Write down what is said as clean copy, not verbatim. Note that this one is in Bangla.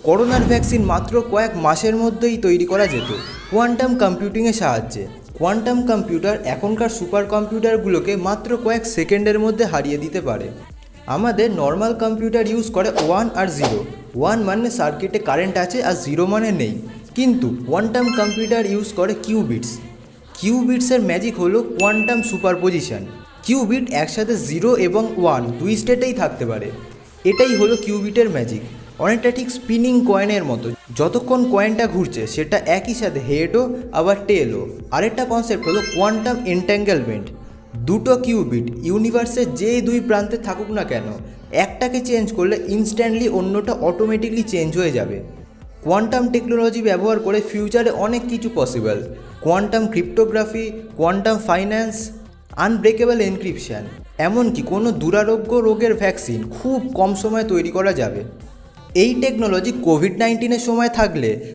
করোনার ভ্যাকসিন মাত্র কয়েক মাসের মধ্যেই তৈরি করা যেত কোয়ান্টাম কম্পিউটিংয়ের সাহায্যে। কোয়ান্টাম কম্পিউটার এখনকার সুপার কম্পিউটারগুলোকে মাত্র কয়েক সেকেন্ডের মধ্যে হারিয়ে দিতে পারে। আমাদের নর্মাল কম্পিউটার ইউজ করে 1 আর 0। 1 মানে সার্কিটে কারেন্ট আছে আর 0 মানে নেই। কিন্তু কোয়ান্টাম কম্পিউটার ইউজ করে কিউবিটস। কিউবিটসের ম্যাজিক হলো কোয়ান্টাম সুপারপোজিশন। কিউবিট একসাথে 0 এবং 1 দুই স্টেটেই থাকতে পারে। এটাই হলো কিউবিটের ম্যাজিক। অনেকটা ঠিক স্পিনিং কয়েনের মতো, যতক্ষণ কয়েনটা ঘুরছে সেটা একই সাথে হেডও আবার টেলও। আরেকটা কনসেপ্ট হলো কোয়ান্টাম এন্ট্যাঙ্গেলমেন্ট। দুটো কিউবিট ইউনিভার্সের যেই দুই প্রান্তে থাকুক না কেন, একটাকে চেঞ্জ করলে ইনস্ট্যান্টলি অন্যটা অটোমেটিকলি চেঞ্জ হয়ে যাবে। কোয়ান্টাম টেকনোলজি ব্যবহার করে ফিউচারে অনেক কিছু possible. Quantum cryptography, quantum finance, unbreakable encryption, এমনকি কোনো দুরারোগ্য রোগের ভ্যাকসিন খুব কম সময়ে তৈরি করা যাবে। এই টেকনোলজি কোভিড-19 সময় থাকলে